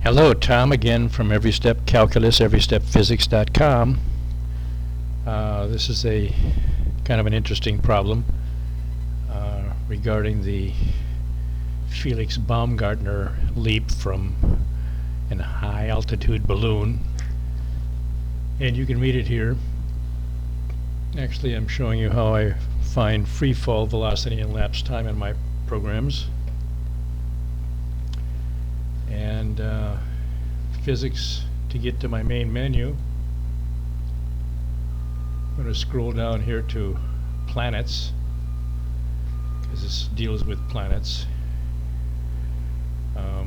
Hello, Tom again from Every Step Calculus, everystepphysics.com. This is a kind of an interesting problem regarding the Felix Baumgartner leap from a high altitude balloon. And you can read it here. Actually, I'm showing you how I find free fall velocity and elapsed time in my programs. And physics, to get to my main menu, I'm going to scroll down here to planets, because this deals with planets. To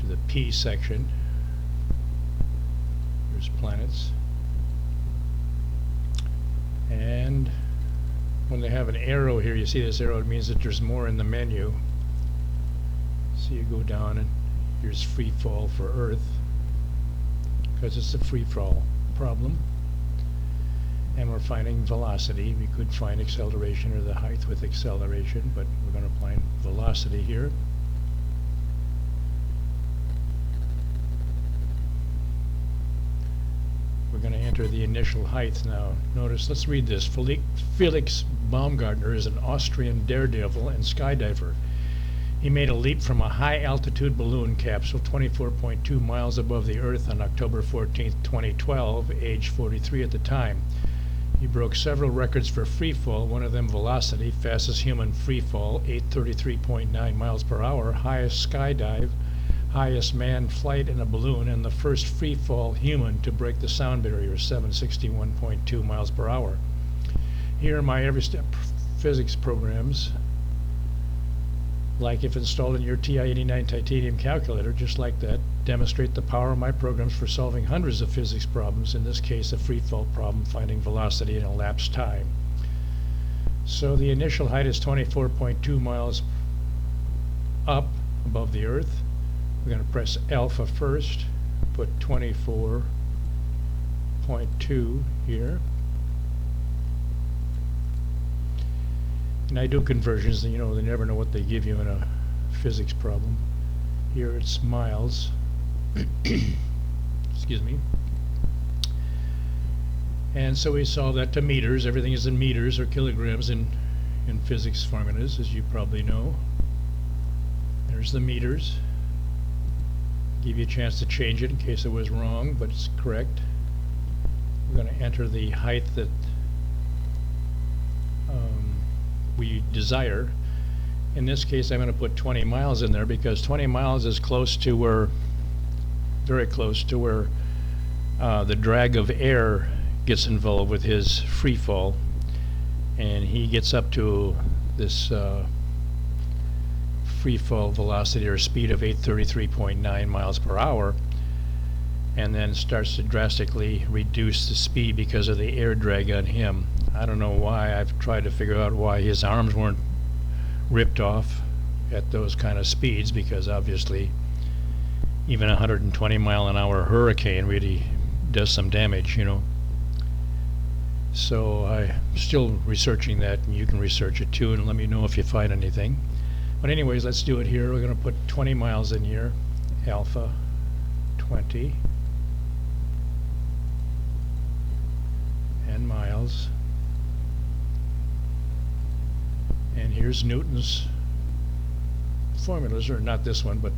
the P section. Here's planets. And when they have an arrow here, you see this arrow, it means that there's more in the menu. So you go down and here's free fall for Earth, because it's a free fall problem. And we're finding velocity. We could find acceleration or the height with acceleration, but we're going to find velocity here. We're going to enter the initial height now. Notice, let's read this. Felix Baumgartner is an Austrian daredevil and skydiver. He made a leap from a high-altitude balloon capsule 24.2 miles above the Earth on October 14, 2012, age 43 at the time. He broke several records for free fall, one of them velocity, fastest human free fall, 833.9 miles per hour, highest skydive, highest manned flight in a balloon, and the first free fall human to break the sound barrier, 761.2 miles per hour. Here are my Every Step physics programs, like if installed in your TI-89 titanium calculator, just like that, demonstrate the power of my programs for solving hundreds of physics problems, in this case a free fall problem, finding velocity in elapsed time. So the initial height is 24.2 miles up above the Earth. We're going to press alpha first, put 24.2 here. And I do conversions, and you know, they never know what they give you in a physics problem. Here it's miles. Excuse me. And so we solve that to meters. Everything is in meters or kilograms in physics formulas, as you probably know. There's the meters. Give you a chance to change it in case it was wrong, but it's correct. We're going to enter the height that we desire. In this case, I'm going to put 20 miles in there because 20 miles is close to where, very close to where the drag of air gets involved with his free fall, and he gets up to this free fall velocity or speed of 833.9 miles per hour, and then starts to drastically reduce the speed because of the air drag on him. I don't know why. I've tried to figure out why his arms weren't ripped off at those kind of speeds, because obviously even a 120 mile an hour hurricane really does some damage, you know. So I'm still researching that, and you can research it too and let me know if you find anything. But anyways, let's do it here. We're going to put 20 miles in here, alpha 20, and miles. And here's Newton's formulas, or not this one, but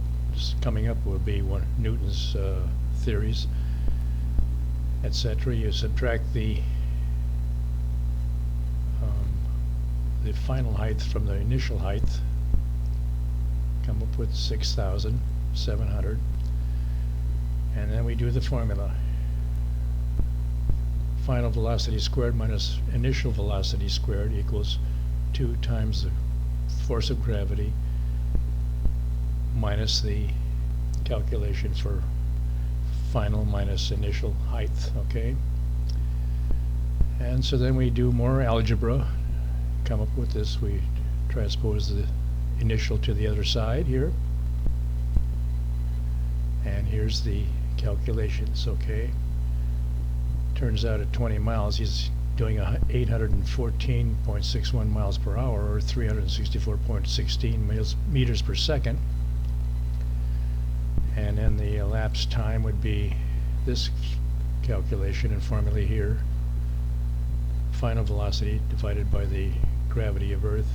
coming up will be one Newton's theories, etc. You subtract the final height from the initial height, come up with 6,700, and then we do the formula. Final velocity squared minus initial velocity squared equals 2 times the force of gravity minus the calculation for final minus initial height, okay? And so then we do more algebra, come up with this. We transpose the initial to the other side here, and here's the calculations, okay? Turns out at 20 miles he's doing 814.61 miles per hour, or 364.16 meters per second. And then the elapsed time would be this calculation and formula here. Final velocity divided by the gravity of Earth,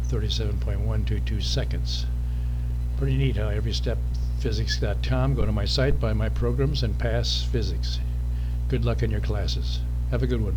37.122 seconds. Pretty neat how every step physics.com. Go to my site, buy my programs, and pass physics. Good luck in your classes. Have a good one.